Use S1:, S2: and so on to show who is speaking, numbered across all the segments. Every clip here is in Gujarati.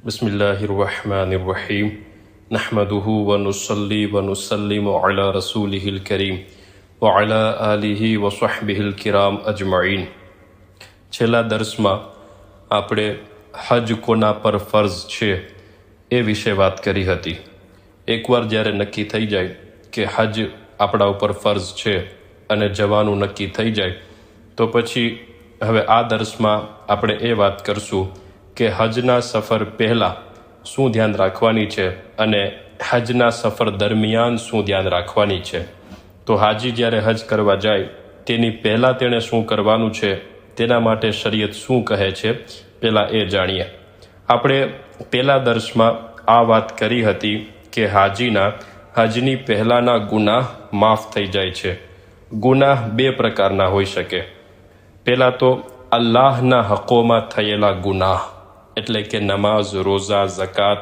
S1: बिस्मिल्लाहिर्रहमानिर्रहीम नहमदुहु व नुसल्ली व नुसल्लिमु अला रसूलिहिल करीम व अला आलिहि व सहबिहिल किराम अजमईन। છેલ્લા દર્સમાં આપણે હજ કોના પર ફર્ઝ છે એ વિશે વાત કરી હતી। એકવાર જ્યારે નક્કી થઈ જાય કે હજ આપણા ઉપર ફર્ઝ છે અને જવાનું નક્કી થઈ જાય તો પછી હવે આ દર્સમાં આપણે એ વાત કરશું કે હજના સફર પહેલાં શું ધ્યાન રાખવાની છે અને હજના સફર દરમિયાન શું ધ્યાન રાખવાની છે। તો હાજી જ્યારે હજ કરવા જાય તેની પહેલાં તેણે શું કરવાનું છે, તેના માટે શરીયત શું કહે છે, પહેલાં એ જાણીએ। આપણે પહેલા દર્શમાં આ વાત કરી હતી કે હાજીના હજની પહેલાંના ગુનાહ માફ થઈ જાય છે। ગુનાહ બે પ્રકારના હોઈ શકે। પહેલાં તો અલ્લાહના હકોમાં થયેલા ગુનાહ, એટલે કે નમાઝ, રોઝા, ઝકાત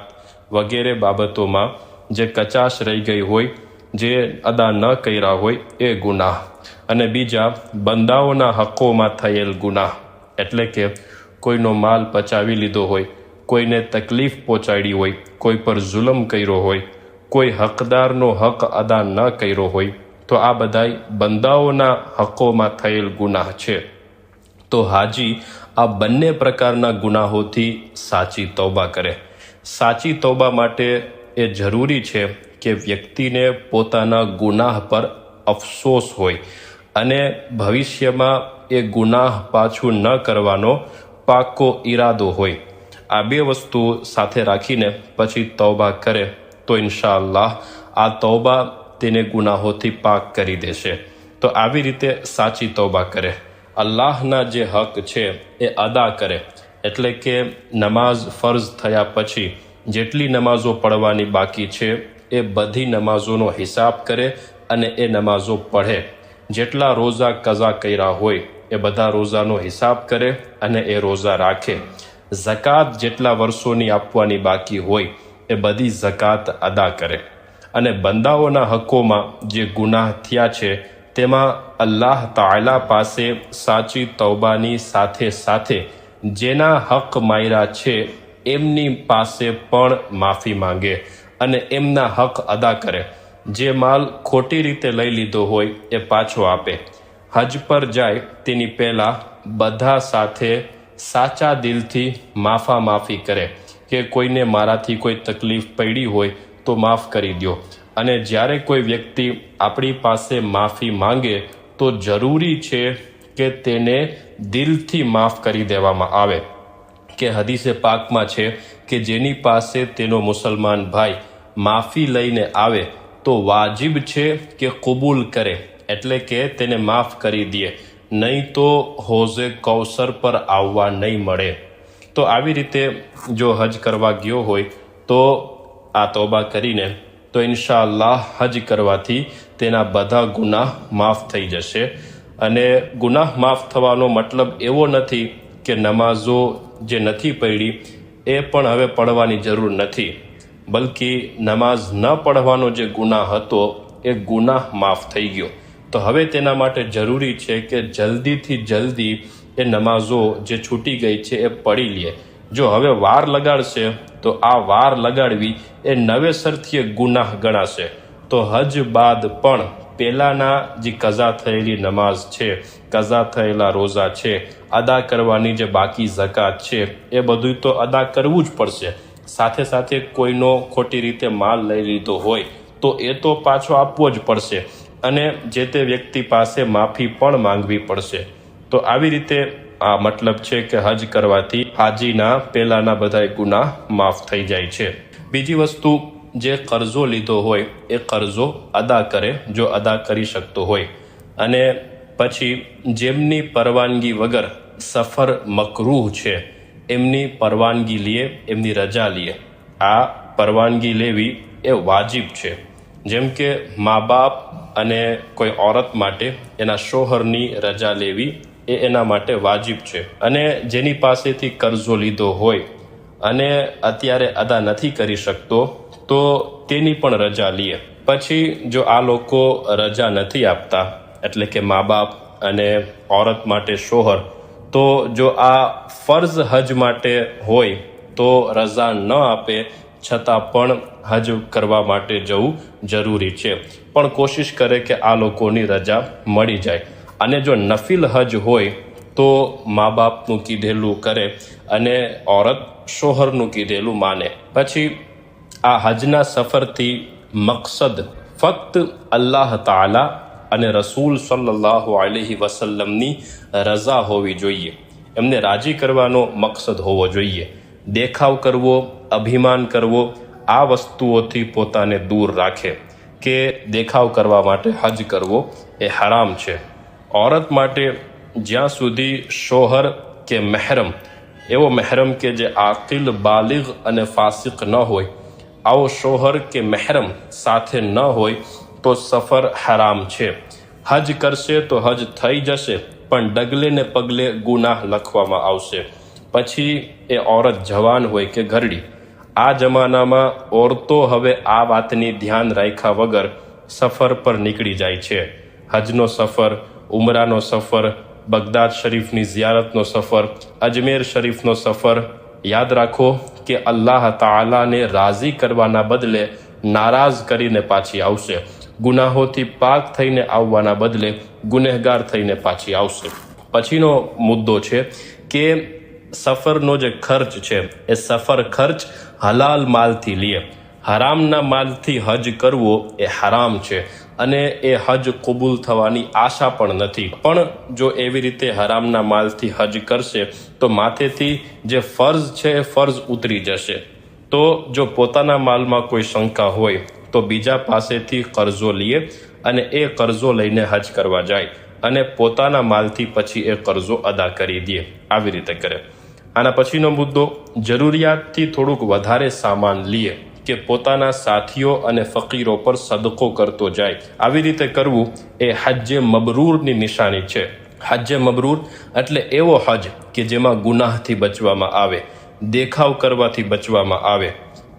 S1: વગેરે બાબતોમાં જે કચાશ રહી ગઈ હોય, જે અદા ન કર્યા હોય એ ગુનાહ। અને બીજા બંદાઓના હકોમાં થયેલ ગુનાહ, એટલે કે કોઈનો માલ પચાવી લીધો હોય, કોઈને તકલીફ પહોંચાડી હોય, કોઈ પર જુલમ કર્યો હોય, કોઈ હકદારનો હક અદા ન કર્યો હોય, તો આ બધાય બંદાઓના હકોમાં થયેલ ગુનાહ છે। તો હાજી આ બંને પ્રકારના ગુનાહોથી સાચી તૌબા કરે। સાચી તૌબા માટે એ જરૂરી છે કે વ્યક્તિને પોતાના ગુનાહ પર અફસોસ હોય અને ભવિષ્યમાં એ ગુનાહ પાછું ન કરવાનો પાક્કો ઈરાદો હોય। આ બે વસ્તુ સાથે રાખીને પછી તૌબા કરે તો ઇન્શાઅલ્લાહ આ તૌબા તેને ગુનાહોથી પાક કરી દેશે। તો આવી રીતે સાચી તૌબા કરે, અલ્લાહના જે હક છે એ અદા કરે, એટલે કે નમાઝ ફર્ઝ થયા પછી જેટલી નમાઝો પડવાની બાકી છે એ બધી નમાઝોનો હિસાબ કરે અને એ નમાઝો પઢે। જેટલા રોઝા કઝા કર્યા હોય એ બધા રોઝાનો હિસાબ કરે અને એ રોઝા રાખે। ઝકાત જેટલા વર્ષોની આપવાની બાકી હોય એ બધી ઝકાત અદા કરે। અને બંદાઓના હકોમાં જે ગુનાહ થયા છે તેમાં અલ્લાહ તાલા પાસે સાચી તૌબાની સાથે સાથે જેના હક માર્યા છે એમની પાસે પણ માફી માંગે અને એમના હક અદા કરે। જે માલ ખોટી રીતે લઈ લીધો હોય એ પાછો આપે। હજ પર જાય તેની પહેલાં બધા સાથે સાચા દિલથી માફી કરે કે કોઈને મારાથી કોઈ તકલીફ પડી હોય તો માફ કરી દો। અને જ્યારે કોઈ વ્યક્તિ આપણી પાસે માફી માંગે તો જરૂરી છે કે તેને દિલથી માફ કરી દેવામાં આવે। કે હદીસે પાકમાં છે કે જેની પાસે તેનો મુસલમાન ભાઈ માફી લઈને આવે તો વાજિબ છે કે કબૂલ કરે, એટલે કે તેને માફ કરી દે, નહીં તો હોઝે કૌસર પર આવવા નહીં મળે। તો આવી રીતે જો હજ કરવા ગયો હોય તો આ તૌબા કરીને તો ઇન્શાઅલ્લાહ હજ કરવાથી તેના બધા ગુનાહ માફ થઈ જશે। અને ગુનાહ માફ થવાનો મતલબ એવો નથી કે નમાઝો જે નથી પડી એ પણ હવે પડવાની જરૂર નથી, બલકી નમાઝ ન પડવાનો જે ગુનાહ હતો એ ગુનાહ માફ થઈ ગયો। તો હવે તેના માટે જરૂરી છે કે જલ્દીથી જલ્દી એ નમાઝો જે છૂટી ગઈ છે એ પડી લે। જો હવે વાર લગાડશે તો આ વાર લગાડવી એ નવેસરથી ગુનાહ ગણાશે। તો હજ બાદ પણ પહેલાંના જે કઝા થયેલી નમાઝ છે, કઝા થયેલા રોઝા છે, અદા કરવાની જે બાકી ઝકાત છે એ બધું તો અદા કરવું જ પડશે। સાથે સાથે કોઈનો ખોટી રીતે માલ લઈ લીધો હોય તો એ તો પાછો આપવો જ પડશે અને જે તે વ્યક્તિ પાસે માફી પણ માંગવી પડશે। તો આવી રીતે આ મતલબ છે કે હજ કરવાથી હાજીના પહેલાંના બધા ગુનાહ માફ થઈ જાય છે। બીજી વસ્તુ, જે કર્જો લીધો હોય એ કર્જો અદા કરે જો અદા કરી શકતો હોય। અને પછી જેમની પરવાનગી વગર સફર મકરૂહ છે એમની પરવાનગી લે, એમની રજા લે। આ પરવાનગી લેવી એ વાજિબ છે। જેમ કે મા બાપ અને કોઈ ઓરત માટે એના શોહરની રજા લેવી એ એના માટે વાજિબ છે। અને જેની પાસેથી કર્જો લીધો હોય અને અત્યારે અદા નથી કરી શકતો તો તેની પણ રજા લે। પછી જો આ લોકો રજા નથી આપતા, એટલે કે મા બાપ અને ઓરત માટે શોહર, તો જો આ ફર્ઝ હજ માટે હોય તો રજા ન આપે છતાં પણ હજ કરવા માટે જવું જરૂરી છે, પણ કોશિશ કરે કે આ લોકોની રજા મળી જાય. અને જો નફિલ હજ હોય તો મા બાપનું કીધેલું કરે અને औरत શોહરનું કીધેલું માને. પછી આ હજના સફરથી મકસદ ફક્ત અલ્લાહ તાલા અને રસૂલ સલ્લલ્લાહુ અલૈહિ વસલ્લમની રઝા હોવી જોઈએ. એમને રાજી કરવાનો મકસદ હોવો જોઈએ. દેખાવ કરવો, અભિમાન કરવો, આ વસ્તુઓથી પોતાને દૂર રાખે કે દેખાવ કરવા માટે હજ કરવો એ હરામ છે. औरत માટે જ્યાં સુધી શોહર કે મહેરમ, એવો મહેરમ કે જે આકિલ, બાલિગ અને ફાસિક ન હોય, આવો શોહર કે મહેરમ સાથે ન હોય તો સફર હરામ છે. હજ કરશે તો હજ થઈ જશે, પણ ડગલે ને પગલે ગુનાહ લખવામાં આવશે. પછી એ औरत જવાન હોય કે ઘરડી. આ જમાનામાં औरतो હવે આ વાતની ધ્યાન રાખ્યા વગર સફર પર નીકળી જાય છે. હજનો સફર, ઉમરાનો સફર, બગદાદ શરીફની ઝિયારતનો સફર, અજમેર શરીફનો સફર. યાદ રાખો કે અલ્લાહ તાલાને રાજી કરવાના બદલે નારાજ કરીને પાછી આવશે. ગુનાહોથી પાક થઈને આવવાના બદલે ગુનેહગાર થઈને પાછી આવશે. પછીનો મુદ્દો છે કે સફરનો જે ખર્ચ છે એ સફર ખર્ચ હલાલ માલથી લે. હરામના માલથી હજ કરવો એ હરામ છે અને એ હજ કબૂલ થવાની આશા પણ નથી. પણ જો એવી રીતે હરામના માલથી હજ કરશે તો માથેથી જે ફર્ઝ છે એ ફર્ઝ ઉતરી જશે. તો જો પોતાના માલમાં કોઈ શંકા હોય તો બીજા પાસેથી કર્જો લે અને એ કર્જો લઈને હજ કરવા જાય અને પોતાના માલથી પછી એ કર્જો અદા કરી દે. આવી રીતે કરે. આના પછીનો મુદ્દો, જરૂરિયાતથી થોડુંક વધારે સામાન લે કે પોતાના સાથીઓ અને ફકીરો પર સદકો કરતો જાય. આવી રીતે કરવું એ હજ્જે મબરૂરની નિશાની છે. હજ્જે મબરૂર એટલે એવો હજ કે જેમાં ગુનાહથી બચવામાં આવે, દેખાવ કરવાથી બચવામાં આવે.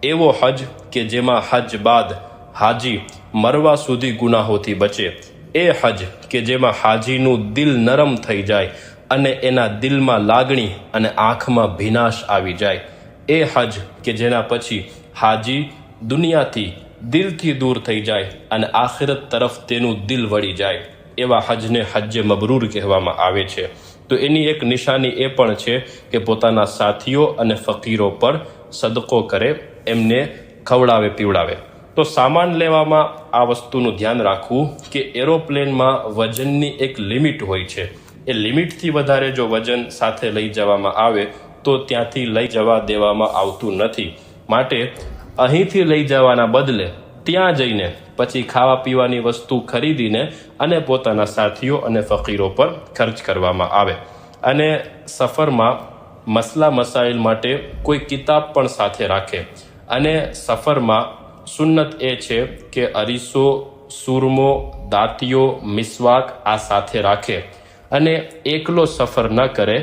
S1: એવો હજ કે જેમાં હજ બાદ હાજી મરવા સુધી ગુનાહોથી બચે. એ હજ કે જેમાં હાજીનું દિલ નરમ થઈ જાય અને એના દિલમાં લાગણી અને આંખમાં ભીનાશ આવી જાય. એ હજ કે જેના પછી હાજી દુનિયાથી દિલથી દૂર થઈ જાય અને આખિરત તરફ તેનું દિલ વળી જાય. એવા હજને હજ્જે મબરૂર કહેવામાં આવે છે. તો એની એક નિશાની એ પણ છે કે પોતાના સાથીઓ અને ફકીરો પર સદકો કરે, એમને ખવડાવે પીવડાવે. તો સામાન લેવામાં આ વસ્તુનું ધ્યાન રાખવું કે એરોપ્લેનમાં વજનની એક લિમિટ હોય છે. એ લિમિટથી વધારે જો વજન સાથે લઈ જવામાં આવે તો ત્યાંથી લઈ જવા દેવામાં આવતું નથી. માટે અહીંથી લઈ જવાના બદલે ત્યાં જઈને પછી ખાવા પીવાની વસ્તુ ખરીદીને અને પોતાના સાથીઓ અને ફકીરો પર ખર્ચ કરવામાં આવે. અને સફરમાં મસલા મસાઇલ માટે કોઈ કિતાબ પણ સાથે રાખે. અને સફરમાં સુન્નત એ છે કે અરીસો, સુરમો, દાંતિયો, મિસવાક આ સાથે રાખે અને એકલો સફર ન કરે.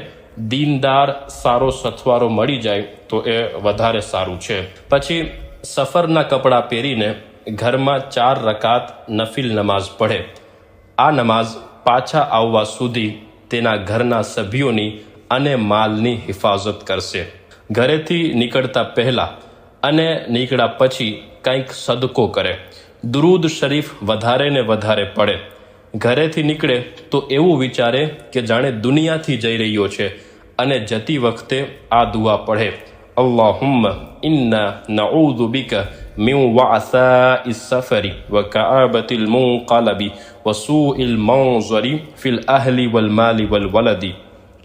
S1: દીનદાર સારો સથવારો મળી જાય તો એ વધારે સારું છે. પછી સફરના કપડાં પહેરીને ઘરમાં 4 રકાત નફિલ નમાઝ પઢે. આ નમાઝ પાછા આવવા સુધી તેના ઘરના સભ્યોની અને માલની હિફાજત કરશે. ઘરેથી નીકળતા પહેલા અને નીકળ્યા પછી કંઈક સદકો કરે. દુરૂદ શરીફ વધારે ને વધારે પડે. ઘરેથી નીકળે તો એવું વિચારે કે જાણે દુનિયાથી જઈ રહ્યો છે અને જતી વખતે આ દુઆ પઢે, અલ્લાહુમ્મા ઇન્ના નઉઝુ બિકા મિન વઅસાઇ સફરી વ કઆબતિલ મુનકલબી વ સૂઇલ મંઝરી ફિલ અહલી વલ માલી વલ વલદી.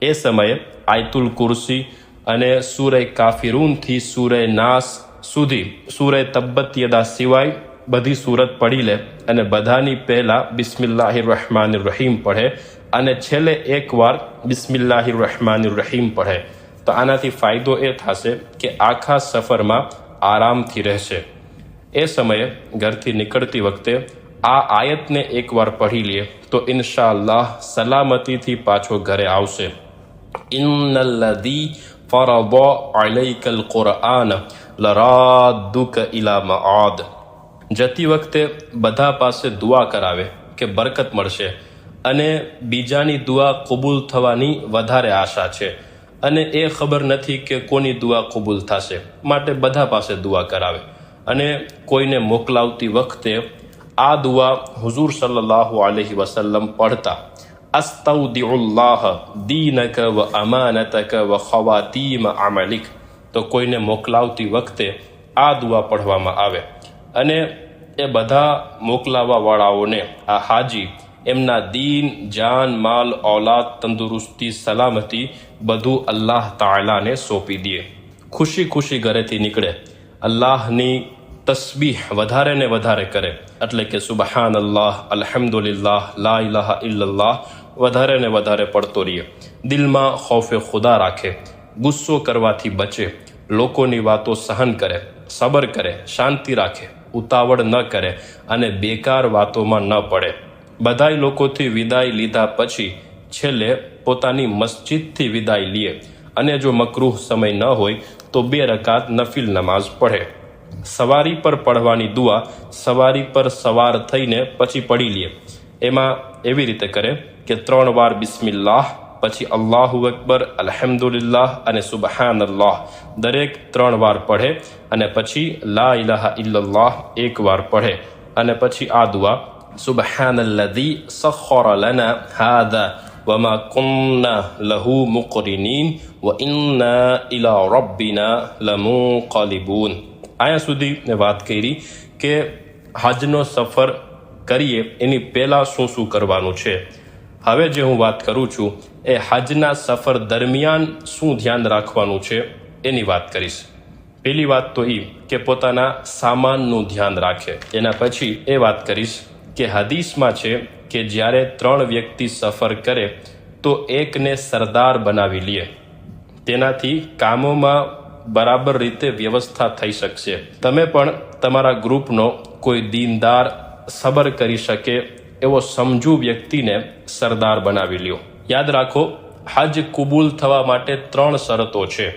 S1: એ સમયે આયતુલ કુરસી અને સૂરે કાફિરૂનથી સૂરે નાસ સુધી, સૂરે તબ્બત યદા સિવાય બધી સૂરત પઢી લે અને બધાની પહેલા બિસ્મિલ્લાહિર રહેમાનિર રહીમ પઢે અને છેલ્લે એકવાર બિસ્મિલ્લાહિર રહેમાનિર રહીમ પઢે. તો આનાથી ફાયદો એ થશે કે આખા સફરમાં આરામથી રહેશે. એ સમયે ઘરથી નીકળતી વખતે આ આયતને એકવાર પઢી લે તો ઇન્શાઅલ્લાહ સલામતીથી પાછો ઘરે આવશે. ઇન્નલ્લઝી ફરદા અલૈકલ કુરઆન લરાદુક ઇલા મઆદ. જતી વખતે બધા પાસે દુઆ કરાવે કે બરકત મળશે અને બીજાની દુઆ કબૂલ થવાની વધારે આશા છે. અને એ ખબર નથી કે કોની દુઆ કબૂલ થશે, માટે બધા પાસે દુઆ કરાવે. અને કોઈને મોકલાવતી વખતે આ દુઆ હુઝુર સલ્લલ્લાહુ અલૈહિ વસલ્લમ પઢતા, અસ્તૌદિઉલ્લાહ દીનક વ અમાનતક વ ખવાતીમ અમલિક. તો કોઈને મોકલાવતી વખતે આ દુઆ પઢવામાં આવે. અને એ બધા મોકલાવાવાળાઓને, આ હાજી, એમના દીન, જાન, માલ, ઔલાદ, તંદુરસ્તી, સલામતી બધું અલ્લાહ તાલાને સોંપી દે. ખુશી ખુશી ઘરેથી નીકળે, અલ્લાહની તસ્બીહ વધારે ને વધારે કરે, એટલે કે સુબહાનલ્લાહ, અલ્હમ્દુલિલ્લાહ, લા ઇલાહા ઇલ્લલ્લાહ વધારે ને વધારે પડતો રહીએ. દિલમાં ખૌફે ખુદા રાખે, ગુસ્સો કરવાથી બચે, લોકોની વાતો સહન કરે, સબર કરે, શાંતિ રાખે, ઉતાવળ ન કરે અને બેકાર વાતોમાં ન પડે. બધાય લોકોથી વિદાય લીધા પછી છેલ્લે પોતાની મસ્જિદથી વિદાય લે. અને જો મકરૂહ સમય ન હોય તો 2 રકાત નફિલ નમાઝ પઢે. સવારી પર પઢવાની દુઆ સવારી પર સવાર થઈને પછી પઢી લે. એમાં એવી રીતે કરે કે 3 વાર બિસ્મિલ્લાહ, પછી અલ્લાહુ અકબર, અલ્હમ્દુલિલ્લાહ અને સુબહાનલ્લાહ દરેક 3 વાર પઢે. અને પછી લા ઇલાહા ઇલ્લલ્લાહ 1 વાર પઢે. અને પછી આ દુઆ, સુબહાનલ્લઝી સખ્ખર લના હાદા વમા કુન્ના લહુ મુકરિનીન વ ઇન્ના ઇલા રબ્બિના લમુન્કલિબૂન. અહીંયા સુધી મેં વાત કરી કે હજનો સફર કરીએ એની પહેલાં શું શું કરવાનું છે. હવે જે હું વાત કરું છું એ હજના સફર દરમિયાન શું ધ્યાન રાખવાનું છે એની વાત કરીશ. પહેલી વાત તો એ કે પોતાના સામાનનું ધ્યાન રાખે. એના પછી એ વાત કરીશ કે હદીસમાં છે કે જ્યારે 3 વ્યક્તિ સફર કરે તો એકને સરદાર બનાવી લે. તેનાથી કામોમાં બરાબર રીતે વ્યવસ્થા થઈ શકશે. તમે પણ તમારા ગ્રુપનો કોઈ દીનદાર, સબર કરી શકે એવો સમજુ વ્યક્તિને સરદાર બનાવી લ્યો. યાદ રાખો, હજ કબૂલ થવા માટે 3 શરતો છે.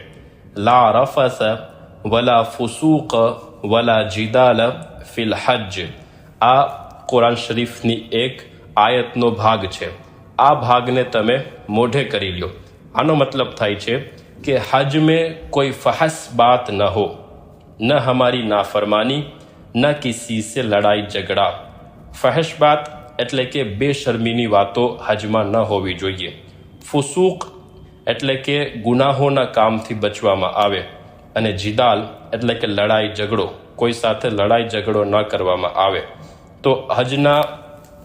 S1: લા રફસ વલા ફુસૂક વલા જિદાલ ફિલ હજ. આ કુરાન શરીફની એક આયતનો ભાગ છે. આ ભાગને તમે મોઢે કરી લ્યો. આનો મતલબ થાય છે कि हज में कोई फहश बात न हो, न हमारी नाफरमानी, न किसी से लड़ाई झगड़ा. फहश बात એટલે કે બેશર્મીની વાતો હજમાં ન હોવી જોઈએ. ફુસૂક એટલે કે ગુનાહોના કામથી બચવામાં આવે. અને જિદાલ એટલે કે લડાઈ ઝઘડો, કોઈ સાથે લડાઈ ઝઘડો ન કરવામાં આવે. તો હજના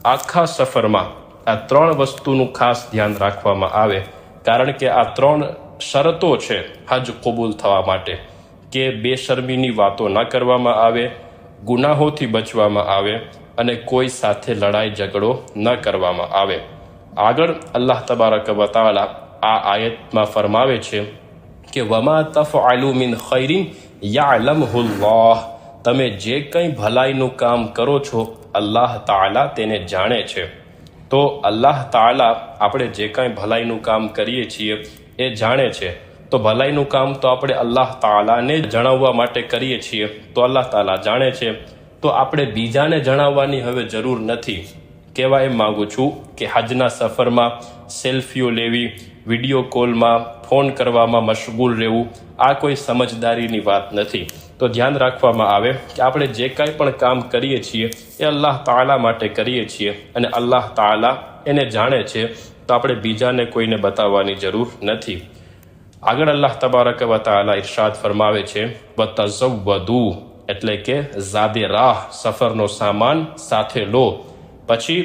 S1: આખા સફરમાં આ 3 વસ્તુનું ખાસ ધ્યાન રાખવામાં આવે, કારણ કે આ 3 શરતો છે હજ કબૂલ થવા માટે કે બેશર્મીની વાતો ન કરવામાં આવે, ગુનાહોથી બચવામાં આવે અને કોઈ સાથે લડાઈ ઝઘડો ન કરવામાં આવે. આગળ અલ્લાહ તબારક વ તઆલા આ આયતમાં ફરમાવે છે કે વમા તફઅલુ મિન ખૈરિન યઅલમહુલ્લાહ. તમે જે કંઈ ભલાઈનું કામ કરો છો અલ્લાહ તાઆલા તેને જાણે છે. તો અલ્લાહ તાઆલા આપણે જે કાંઈ ભલાઈનું કામ કરીએ છીએ એ જાણે છે. તો ભલાઈનું કામ તો આપણે અલ્લાહ તાઆલાને જણાવવા માટે કરીએ છીએ, તો અલ્લાહ તાઆલા જાણે છે. તો આપણે બીજાને જણાવવાની હવે જરૂર નથી. કહેવા એમ માગું છું કે હજના સફરમાં સેલ્ફીઓ લેવી, વિડીયો કોલમાં, ફોન કરવામાં મશગુલ રહેવું, આ કોઈ સમજદારીની વાત નથી. તો ધ્યાન રાખવામાં આવે કે આપણે જે કાંઈ પણ કામ કરીએ છીએ એ અલ્લાહ તાઆલા માટે કરીએ છીએ અને અલ્લાહ તાઆલા એને જાણે છે. તો આપણે બીજાને કોઈને બતાવવાની જરૂર નથી. આગળ અલ્લાહ તબારક વ તઆલા ઇરશાદ ફરમાવે છે વતઝવ્વદુ, એટલે કે ઝાદે રાહ, સફરનો સામાન સાથે લો. પછી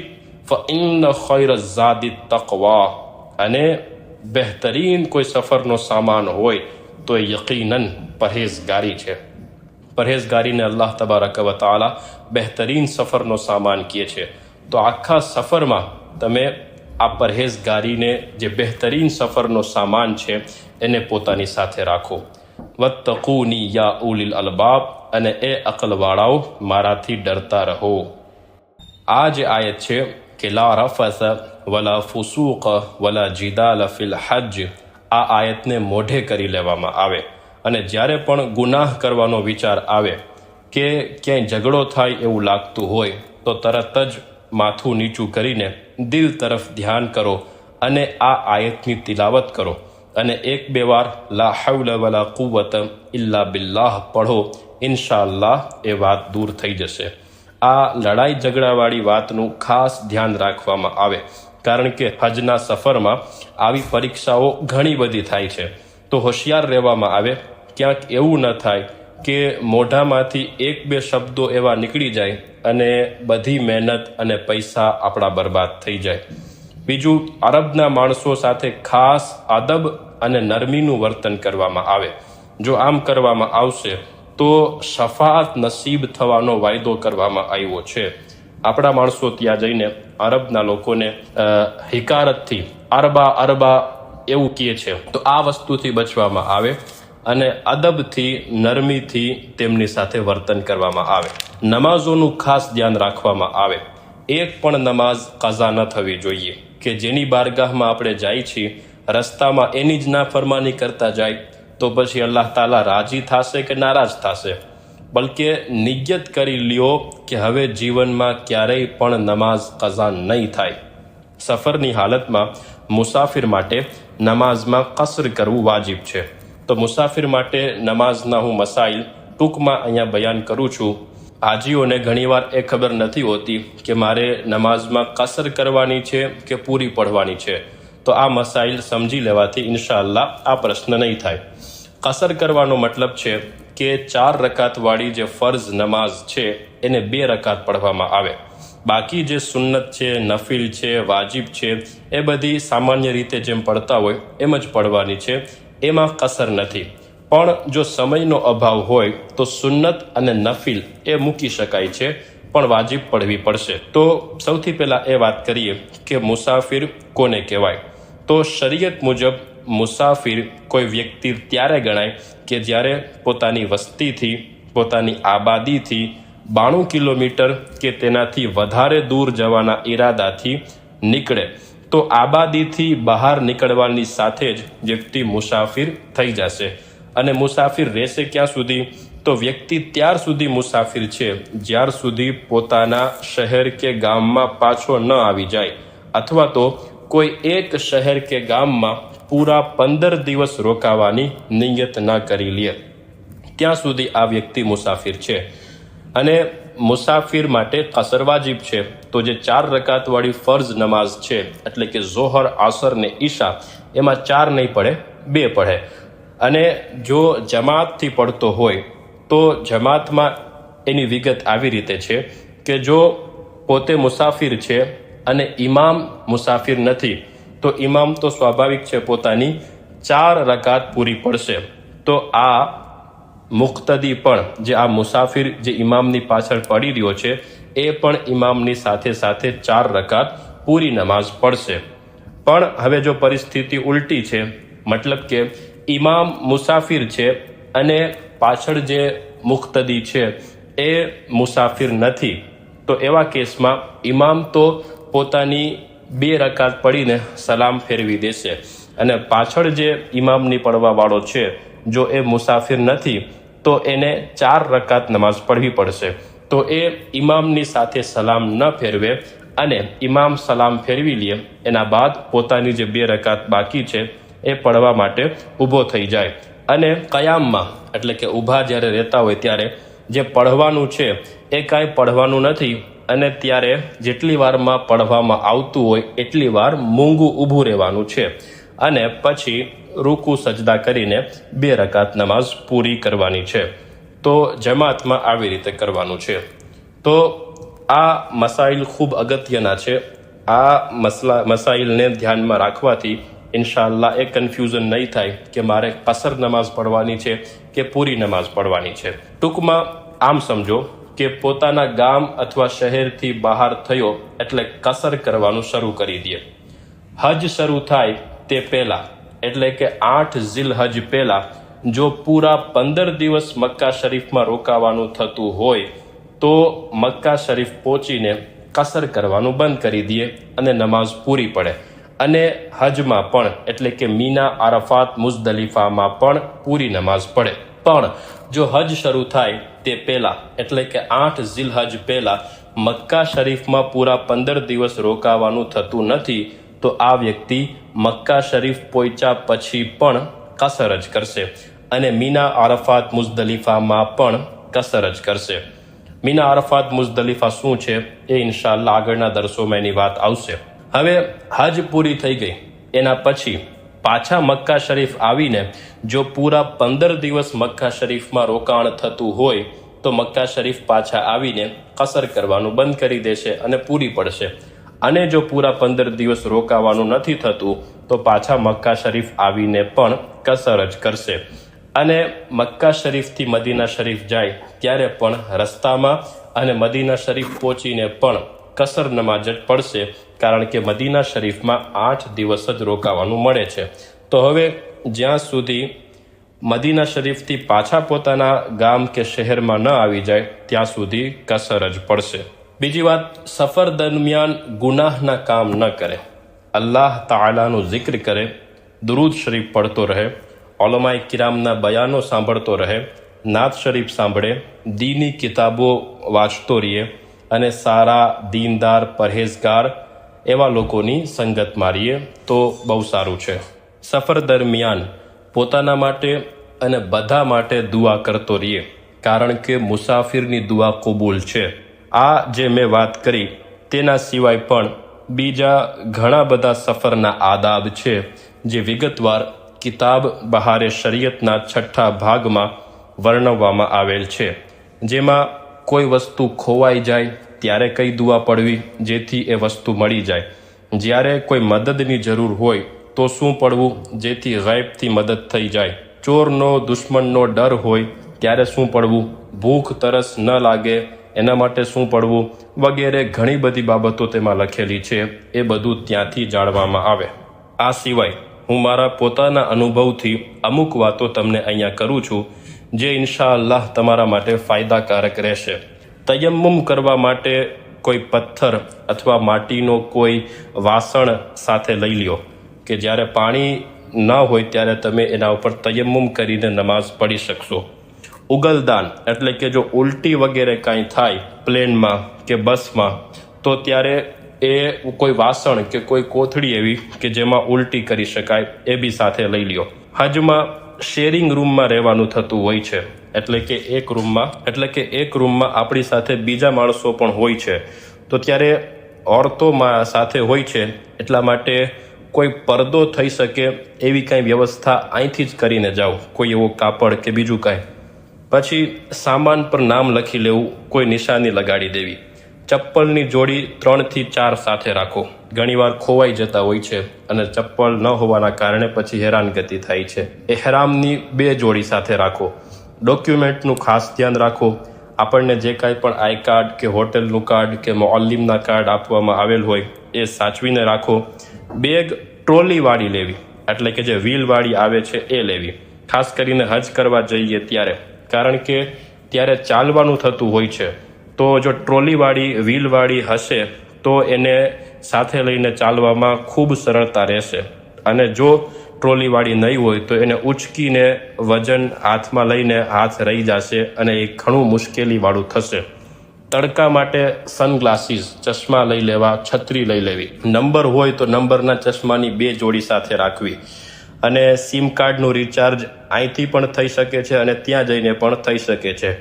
S1: ફઇન્ન ખૈર ઝાદિ તકવા, અને બહેતરીન કોઈ સફરનો સામાન હોય તો એ યકીનન પરહેઝગારી છે. પરહેઝગારીને અલ્લાહ તબારક વ તઆલા બહેતરીન સફરનો સામાન કહે છે. તો આખા સફરમાં તમે આ પરહેઝગારીને, જે બહેતરીન સફરનો સામાન છે, એને પોતાની સાથે રાખો. વત્તકૂની યા ઉલિલ અલબાબ, અને એ અકલવાળાઓ મારાથી ડરતા રહો. આ જે આયત છે કે લા રફસ વલા ફુસૂક વલા જિદાલ ફિલ હજ, આ આયતને મોઢે કરી લેવામાં આવે. અને જ્યારે પણ ગુનાહ કરવાનો વિચાર આવે કે ક્યાંય ઝઘડો થાય એવું લાગતું હોય તો તરત જ માથું નીચું કરીને દિલ તરફ ધ્યાન કરો અને આ આયતની તિલાવત કરો અને 1-2 વાર લા હૌલા વલા કુવ્વત ઇલ્લા બિલ્લાહ પઢો, ઇન્શાઅલ્લાહ એ વાત દૂર થઈ જશે. આ લડાઈ ઝઘડાવાળી વાતનું ખાસ ધ્યાન રાખવામાં આવે, કારણ કે હજના સફરમાં આવી પરીક્ષાઓ ઘણી બધી થાય છે. તો હોશિયાર રહેવામાં આવે, ક્યાંક એવું ન થાય કે મોઢામાંથી 1-2 શબ્દો એવા નીકળી જાય અને બધી મહેનત અને પૈસા આપણા બરબાદ થઈ જાય. બીજું, અરબના માણસો સાથે ખાસ અદબ અને નરમીનું વર્તન કરવામાં આવે. જો આમ કરવામાં આવશે તો શફાઅત નસીબ થવાનો વાયદો કરવામાં આવ્યો છે. આપણા માણસો ત્યાં જઈને અરબના લોકોને હિકારતથી અરબા એવું કહે છે. તો આ વસ્તુથી બચવામાં આવે અને અદબથી, નરમીથી તેમની સાથે વર્તન કરવામાં આવે. નમાઝોનું ખાસ ધ્યાન રાખવામાં આવે. એક પણ નમાઝ કઝા ન થવી જોઈએ કે જેની બારગાહમાં આપણે જાય છીએ, રસ્તામાં એની જ નાફરમાની કરતા જાય તો પછી અલ્લાહ તાલા રાજી થશે કે નારાજ થશે. બલકે નિયત કરી લ્યો કે હવે જીવનમાં ક્યારેય પણ નમાઝ કઝા નહીં થાય. સફરની હાલતમાં મુસાફિર માટે નમાઝમાં કસર કરવું વાજિબ છે. તો મુસાફિર માટે નમાઝના હું મસાઇલ ટૂંકમાં અહીંયા બયાન કરું છું. હાજીઓને ઘણીવાર એ ખબર નથી હોતી કે મારે નમાઝમાં કસર કરવાની છે કે પૂરી પઢવાની છે. તો આ મસાઇલ સમજી લેવાથી ઇન્શાઅલ્લાહ આ પ્રશ્ન નહીં થાય. કસર કરવાનો મતલબ છે કે 4 રકાતવાળી જે ફર્ઝ નમાઝ છે એને 2 રકાત પઢવામાં આવે. બાકી જે સુન્નત છે, નફિલ છે, વાજિબ છે, એ બધી સામાન્ય રીતે જેમ પડતા હોય એમ જ પડવાની છે. એમાં કસર નથી. પણ જો સમયનો અભાવ હોય તો સુન્નત અને નફિલ એ મૂકી શકાય છે, પણ વાજિબ પડવી પડશે. તો સૌથી પહેલાં એ વાત કરીએ કે મુસાફિર કોને કહેવાય. તો શરીયત મુજબ મુસાફિર કોઈ વ્યક્તિ ત્યારે ગણાય કે જ્યારે પોતાની વસ્તીથી, પોતાની આબાદીથી 92 કિલોમીટર કે તેનાથી વધારે દૂર જવાના ઈરાદાથી નીકળે. તો આબાદીથી બહાર નીકળવાની સાથે જ વ્યક્તિ મુસાફિર થઈ જશે. અને મુસાફિર રહેશે ક્યાં સુધી? તો વ્યક્તિ ત્યાર સુધી મુસાફિર છે જ્યાર સુધી પોતાના શહેર કે ગામમાં પાછો ન આવી જાય, અથવા તો કોઈ એક શહેર કે ગામમાં પૂરા 15 દિવસ રોકાવાની નિયત ન કરી લે, ત્યાં સુધી આ વ્યક્તિ મુસાફિર છે. અને મુસાફિર માટે કસર વાજિબ છે. તો જે 4 રકાતવાળી ફર્ઝ નમાઝ છે, એટલે કે ઝોહર, આસર ને ઈશા, એમાં 4 નહીં પડે, 2 પડે. અને જો જમાતથી પડતો હોય તો જમાતમાં એની વિગત આવી રીતે છે કે જો પોતે મુસાફિર છે અને ઇમામ મુસાફિર નથી તો ઇમામ તો સ્વાભાવિક છે પોતાની 4 રકાત પૂરી પડશે. તો આ મુક્તદી પણ, જે આ મુસાફિર જે ઇમામની પાછળ પડી રહ્યો છે, એ પણ ઇમામની સાથે સાથે 4 રકાત પૂરી નમાઝ પડશે. પણ હવે જો પરિસ્થિતિ ઉલટી છે, મતલબ કે ઇમામ મુસાફિર છે અને પાછળ જે મુક્તદી છે એ મુસાફિર નથી, તો એવા કેસમાં ઇમામ તો પોતાની 2 રકાત પડીને સલામ ફેરવી દેશે અને પાછળ જે ઇમામની પડવાવાળો છે જો એ મુસાફિર નથી તો એને 4 રકાત નમાઝ પઢવી પડશે. તો એ ઇમામની સાથે સલામ ન ફેરવે અને ઇમામ સલામ ફેરવી લે, એના બાદ પોતાની જે 2 રકાત બાકી છે એ પડવા માટે ઊભો થઈ જાય. અને કયામમાં, એટલે કે ઊભા જ્યારે રહેતા હોય ત્યારે જે પઢવાનું છે એ કાંઈ પઢવાનું નથી. અને ત્યારે જેટલી વારમાં પઢવામાં આવતું હોય એટલી વાર મૂંગું ઊભું રહેવાનું છે અને પછી રૂકુ સજદા કરીને 2 રકાત નમાઝ પૂરી કરવાની છે. તો જમાતમાં આવી રીતે કરવાનું છે. તો આ મસાઇલ ખૂબ અગત્યના છે. આ મસાઇલને ધ્યાનમાં રાખવાથી ઇન્શાઅલ્લાહ એ કન્ફ્યુઝન નહીં થાય કે મારે કસર નમાઝ પઢવાની છે કે પૂરી નમાઝ પઢવાની છે. ટૂંકમાં આમ સમજો કે પોતાના ગામ અથવા શહેરથી બહાર થયો એટલે કસર કરવાનું શરૂ કરી દે. હજ શરૂ થાય તે પહેલાં, એટલે કે 8 ઝિલહજ પહેલાં જો પૂરા 15 દિવસ મક્કા શરીફમાં રોકાવાનું થતું હોય તો મક્કા શરીફ પહોંચીને કસર કરવાનું બંધ કરી દે અને નમાઝ પૂરી પડે. અને હજમાં પણ, એટલે કે મીના, આરફાત, મુઝદલિફામાં પણ પૂરી નમાઝ પડે. પણ જો હજ શરૂ થાય તે પહેલાં, એટલે કે 8 ઝિલહજ પહેલાં મક્કા શરીફમાં પૂરા 15 દિવસ રોકાવાનું થતું નથી, તો આ વ્યક્તિ મક્કા શરીફ પહોંચ્યા પછી પણ કસર જ કરશે અને મીના આરફાત મુઝદલિફામાં પણ કસર જ કરશે. મીના આરફાત મુઝદલિફા શું છે એ ઇન્શાઅલ્લાહ આગળના દર્સોમાં એની વાત આવશે. હવે હજ પૂરી થઈ ગઈ એના પછી પાછા મક્કા શરીફ આવીને જો પૂરા 15 દિવસ મક્કા શરીફમાં રોકાણ થતું હોય તો મક્કા શરીફ પાછા આવીને કસર કરવાનું બંધ કરી દેશે અને પૂરી પડશે. અને જો પૂરા 15 દિવસ રોકાવાનું નથી થતું તો પાછા મક્કા શરીફ આવીને પણ કસર જ કરશે. અને મક્કા શરીફથી મદીના શરીફ જાય ત્યારે પણ રસ્તામાં અને મદીના શરીફ પહોંચીને પણ કસર નમાજ જ પડશે, કારણ કે મદીના શરીફમાં 8 દિવસ જ રોકાવાનું મળે છે. તો હવે જ્યાં સુધી મદીના શરીફથી પાછા પોતાના ગામ કે શહેરમાં ન આવી જાય ત્યાં સુધી કસર જ પડશે. બીજી વાત, સફર દરમિયાન ગુનાહના કામ ન કરે, અલ્લાહ તાલાનું જિક્ર કરે, દુરૂદ શરીફ પડતો રહે, ઉલમાએ કિરામના બયાનો સાંભળતો રહે, નાત શરીફ સાંભળે, દીની કિતાબો વાંચતો રહીએ અને સારા દીનદાર પરહેઝગાર એવા લોકોની સંગત મારીએ તો બહુ સારું છે. સફર દરમિયાન પોતાના માટે અને બધા માટે દુઆ કરતો રહીએ, કારણ કે મુસાફિરની દુઆ કબૂલ છે. આ જે મેં વાત કરી તેના સિવાય પણ બીજા ઘણા બધા સફરના આદાબ છે જે વિગતવાર કિતાબ બહારે શરીયતના 6ઠા ભાગમાં વર્ણવવામાં આવેલ છે. જેમાં કોઈ વસ્તુ ખોવાઈ જાય ત્યારે કઈ દુઆ પડવી જેથી એ વસ્તુ મળી જાય, જ્યારે કોઈ મદદની જરૂર હોય તો શું પડવું જેથી ગૈબથી મદદ થઈ જાય, ચોરનો દુશ્મનનો ડર હોય ત્યારે શું પડવું, ભૂખ તરસ ન લાગે એના માટે શું પડવું વગેરે ઘણી બધી બાબતો તેમાં લખેલી છે. એ બધું ત્યાંથી જાણવામાં આવે. આ સિવાય હું મારા પોતાના અનુભવથી અમુક વાતો તમને અહીંયા કરું છું જે ઇન્શાઅલ્લાહ તમારા માટે ફાયદાકારક રહેશે. તયમ્મુમ કરવા માટે કોઈ પથ્થર અથવા માટીનો કોઈ વાસણ સાથે લઈ લ્યો કે જ્યારે પાણી ન હોય ત્યારે તમે એના ઉપર તયમ્મુમ કરીને નમાઝ પઢી શકશો. ઉગલદાન એટલે કે જો ઉલટી વગેરે કાંઈ થાય પ્લેનમાં કે બસમાં તો ત્યારે એ કોઈ વાસણ કે કોઈ કોથળી એવી કે જેમાં ઉલટી કરી શકાય એ બી સાથે લઈ લ્યો. હજમાં શેરિંગ રૂમમાં રહેવાનું થતું હોય છે, એટલે કે એક રૂમમાં આપણી સાથે બીજા માણસો પણ હોય છે. તો ત્યારે ઓરતોમાં સાથે હોય છે, એટલા માટે કોઈ પડદો થઈ શકે એવી કાંઈ વ્યવસ્થા અહીંથી જ કરીને જાઓ, કોઈ એવો કાપડ કે બીજું કાંઈ. પછી સામાન પર નામ લખી લેવું, કોઈ નિશાની લગાડી દેવી. ચપ્પલની જોડી 3 થી 4 સાથે રાખો. ઘણીવાર ખોવાઈ જતા હોય છે અને ચપ્પલ ન હોવાના કારણે પછી હેરાનગતિ થાય છે. એહરામની 2 જોડી સાથે રાખો. ડોક્યુમેન્ટનું ખાસ ધ્યાન રાખો. આપણને જે કાંઈ પણ આઈ કાર્ડ કે હોટલનું કાર્ડ કે મુઅલ્લિમના કાર્ડ આપવામાં આવેલ હોય એ સાચવીને રાખો. બેગ ટ્રોલીવાળી લેવી, એટલે કે જે વ્હીલવાળી આવે છે એ લેવી, ખાસ કરીને હજ કરવા જઈએ ત્યારે, કારણ કે ત્યારે ચાલવાનું થતું હોય છે. તો જો ટ્રોલીવાળી વ્હીલવાળી હશે તો એને સાથે લઈને ચાલવામાં ખૂબ સરળતા રહેશે. અને જો ટ્રોલીવાળી નહીં હોય તો એને ઉચકીને વજન હાથમાં લઈને હાથ રહી જશે અને એ ઘણું મુશ્કેલીવાળું થશે. તડકા માટે સનગ્લાસીસ ચશ્મા લઈ લેવા, છત્રી લઈ લેવી. નંબર હોય તો નંબરના ચશ્માની 2 જોડી સાથે રાખવી. અને સિમ કાર્ડનું રિચાર્જ અહીંથી પણ થઈ શકે છે અને ત્યાં જઈને પણ થઈ શકે છે.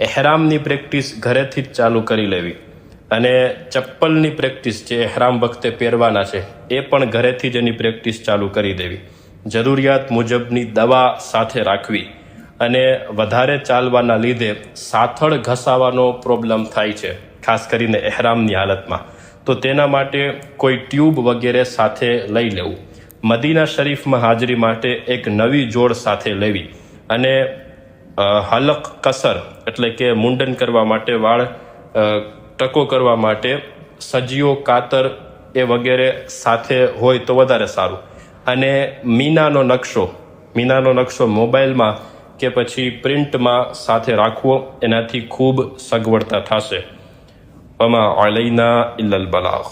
S1: એહરામની પ્રેક્ટિસ ઘરેથી જ ચાલુ કરી લેવી. અને ચપ્પલની પ્રેક્ટિસ જે એહરામ વખતે પહેરવાના છે એ પણ ઘરેથી જ એની પ્રેક્ટિસ ચાલુ કરી દેવી. જરૂરિયાત મુજબની દવા સાથે રાખવી. અને વધારે ચાલવાના લીધે સાથળ ઘસાવાનો પ્રોબ્લેમ થાય છે, ખાસ કરીને એહરામની હાલતમાં. તો તેના માટે કોઈ ટ્યુબ વગેરે સાથે લઈ લેવું. મદીના શરીફમાં હાજરી માટે એક નવી જોડ સાથે લેવી. અને હલક કસર એટલે કે મુંડન કરવા માટે, વાળ ટકો કરવા માટે સજીઓ, કાતર એ વગેરે સાથે હોય તો વધારે સારું. અને મીનાનો નકશો મોબાઈલમાં કે પછી પ્રિન્ટમાં સાથે રાખવો, એનાથી ખૂબ સગવડતા થશે. વમા અલૈના ઇલ્લલ બલાગ.